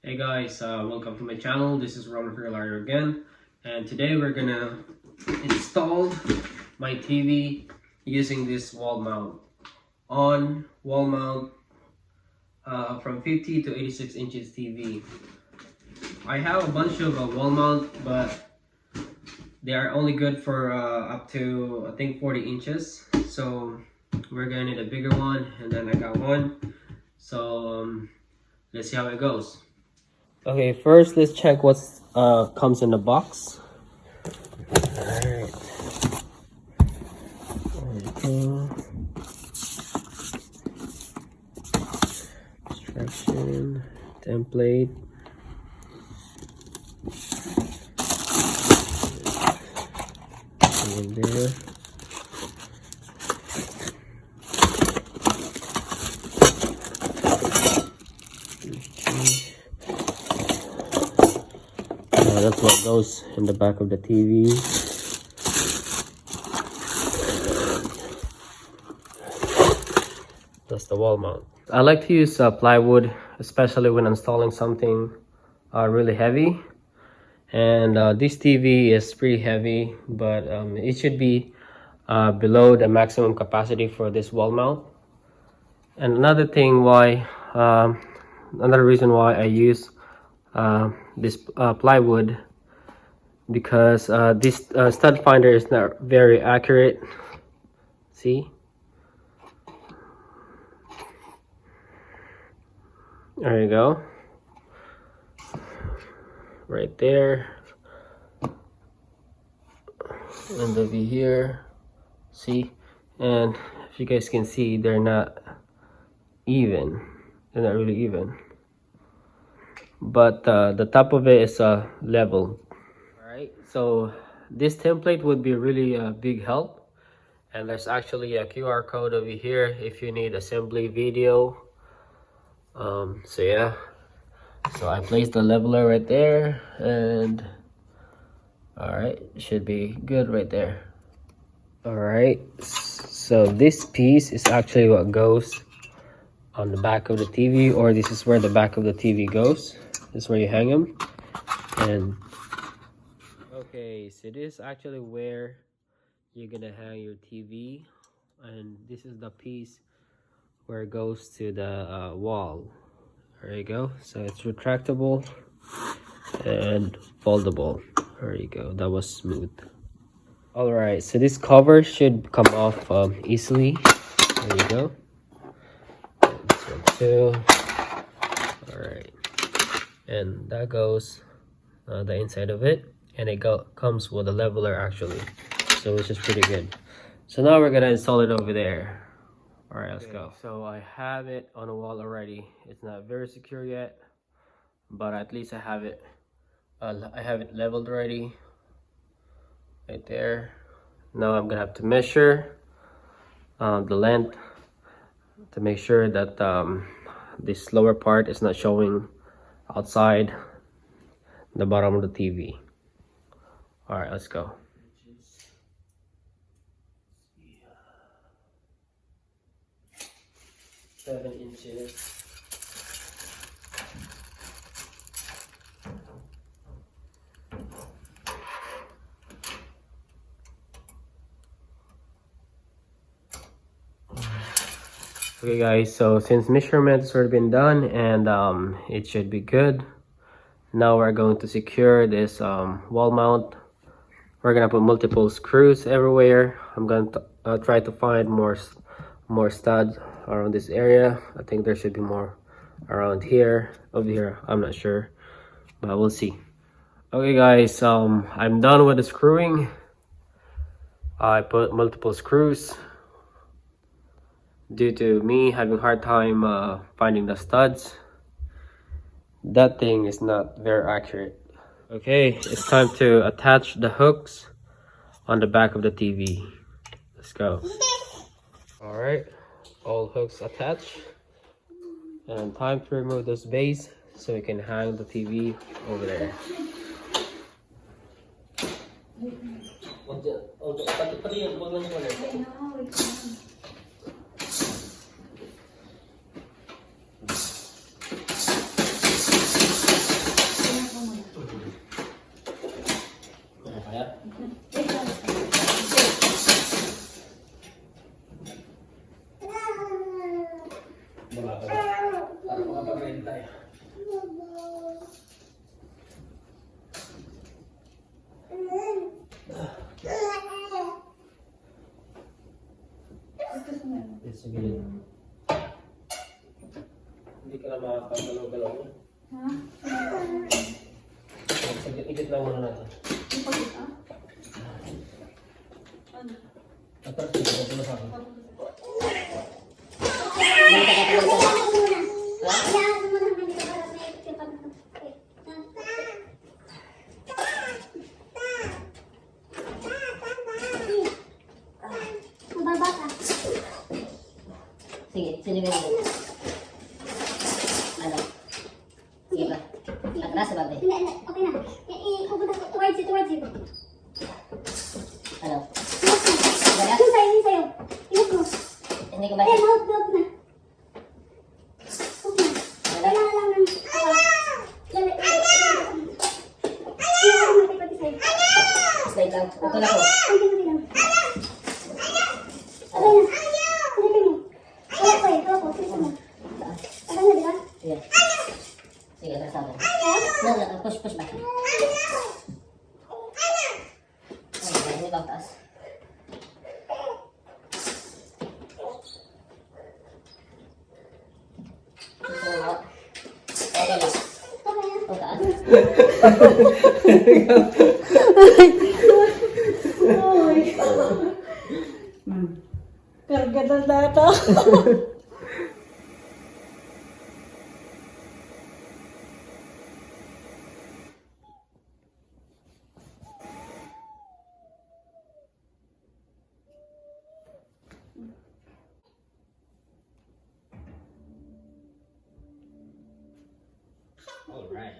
Hey guys, welcome to my channel. This is Ron Hirlario again, and today we're gonna install my TV using this wall mount. On wall mount from 50 to 86 inches TV. I have a bunch of wall mount, but they are only good for up to I think 40 inches. So we're gonna need a bigger one, and then I got one. So let's see how it goes. Okay, first let's check what comes in the box. Alright. Instruction, template. In there. That's what goes in the back of the TV. That's the wall mount. I like to use plywood, especially when installing something really heavy. And this TV is pretty heavy, but it should be below the maximum capacity for this wall mount. And another reason why I use this plywood, because this stud finder is not very accurate. See, there you go, right there, and over here, see, and if you guys can see, they're not even, they're not really even, but the top of it is level. All right, so this template would be really a big help, and there's actually a QR code over here if you need assembly video. So yeah, so I placed the leveler right there, and all right, should be good right there. All right, so this piece is actually what goes on the back of the TV, or this is where the back of the TV goes. This is where you hang them. And okay, so this is actually where you're gonna hang your TV, and this is the piece where it goes to the wall. There you go. So it's retractable and foldable. There you go. That was smooth. All right, so this cover should come off easily. There you go. This one too. All right, and that goes the inside of it, and it comes with a leveler actually, so which is pretty good. So now we're gonna install it over there. All right, let's go. So I have it on the wall already. It's not very secure yet, but at least I have it. I have it leveled already, right there. Now I'm gonna have to measure the length to make sure that this lower part is not showing outside the bottom of the TV. All right, let's go. 7 inches. Okay guys, so since measurements already been done, and it should be good, now we're going to secure this wall mount. We're gonna put multiple screws everywhere. I'm going to try to find more studs around this area. I think there should be more around here, over here, I'm not sure, but we'll see. Okay guys, I'm done with the screwing. I put multiple screws due to me having a hard time finding the studs. That thing is not very accurate. Okay, it's time to attach the hooks on the back of the TV. Let's go. All right, all hooks attached, and time to remove those bays so we can hang the TV over there. sa gilid. Hindi ka na makakagalaw-galaw mo. Ha? Igit lang muna natin. Yung pagkit, ah? Ano? Atras dito, ito na sa akin. Sige, sino ba yun? Ano? Sige ba? Atras ba ba? Hindi, okay na. Pupunta towards you. Ano? Wala? Yung sa'yo. Ingat mo. Hindi ko ba? Mouth na. Huwag na. Wala? Kailangan lang ng... Kailangan matipati sa'yo. Wait lang. Ito na ko. Ang tingnan lang. Okay na. Silipin mo. Hawak ko. Silipin mo. Okay na, di ba? Sige. Sige, atras ako. Kaya? No, push back. Okay, hindi ba taas? Okay lang. Okay na. O taas? Kargadal data. Alright.